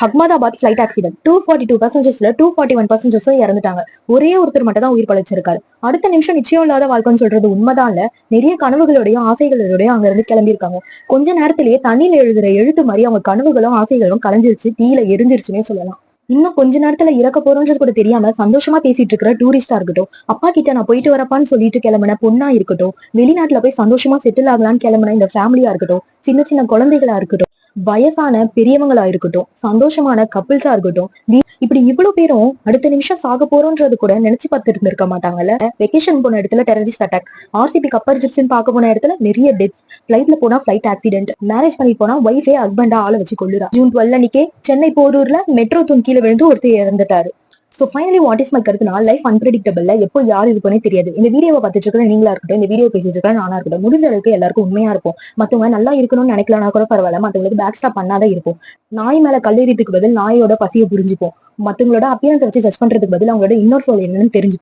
Ahmedabad flight accident 242 பேசஞ்சர்ஸ்ல 241 பேசஞ்சர்ஸும் இறந்துட்டாங்க. ஒரே ஒருத்தர் மட்டும் தான் உயிர் பழைச்சிருக்காரு. அடுத்த நிமிஷம் நிச்சயம் இல்லாத வாழ்க்கைன்னு சொல்றது உண்மைதான்ல. நிறைய கனவுகளோடையும் ஆசைகளோடையும் அங்க இருந்து கிளம்பியிருக்காங்க. கொஞ்ச நேரத்திலேயே தண்ணியில எழுதுற எழுத்து மாதிரி அவங்க கனவுகளும் ஆசைகளும் கலைஞ்சிருச்சு, தீயில எரிஞ்சிருச்சுன்னே சொல்லலாம். இன்னும் கொஞ்ச நேரத்துல இறக்க போறோம்ன்றது கூட தெரியாம சந்தோஷமா பேசிட்டு இருக்கிற டூரிஸ்டா இருக்கட்டும், அப்பா கிட்ட நான் போயிட்டு வரப்பான்னு சொல்லிட்டு கிளம்பின பொண்ணா இருக்கட்டும், வெளிநாட்டுல போய் சந்தோஷமா செட்டில் ஆகலான்னு கிளம்பின இந்த ஃபேமிலியா இருக்கட்டும், சின்ன சின்ன குழந்தைகளா இருக்கட்டும், வயசான பெரியவங்களா இருக்கட்டும், சந்தோஷமான கப்பிள்ஸா இருக்கட்டும், இப்படி இவ்வளவு பேரும் அடுத்த நிமிஷம் சாக போறோம்ன்றது கூட நினைச்சு பார்த்து இருந்திருக்க மாட்டாங்கல்ல. வெக்கேஷன் போன இடத்துல டெரரிஸ்ட் அட்டாக், ஆர்சிபி கப்பரிச்சிருச்சுன்னு பார்க்க போன இடத்துல நிறைய டெத்ஸ், ஃபிளைட்ல போனா ஃபிளைட் ஆக்சிடென்ட், மேரேஜ் பண்ணி போனா ஒய்ஃபே ஹஸ்பண்டா ஆளை வச்சு கொள்ளுறா. ஜூன் 12 அன்னைக்கே சென்னை போரூர்ல மெட்ரோ தூண் கீழே விழுந்து ஒருத்தர் இறந்துட்டாரு. So finally what is my கருத்துனா, லைஃப் அன்பிரடிக்டபிள்ல எப்போ யாரு இருப்போனே தெரியாது. இந்த வீடியோவை பார்த்துட்டு இருக்கிற நீங்களா இருக்கட்டும், இந்த வீடியோ பேசிட்டு இருக்கிற நானா இருக்கட்டும், முடிஞ்ச அளவுக்கு எல்லாருக்கும் உண்மையா இருக்கும். மத்தவங்க நல்லா இருக்கணும்னு நினைக்கலனா கூட பரவாயில்ல, மத்தவங்களுக்கு பேக் ஸ்டாப் பண்ணாதான் இருக்கும். நாய் மேல கல்லெறியதுக்கு பதில் நாயோட பசியை புரிஞ்சுப்போம். மத்தவங்களோட அப்பியரன்ஸ் வச்சு ஜட்ஜ் பண்றதுக்கு பதில் அவங்களோட இன்னொரு சோல் என்னன்னு தெரிஞ்சு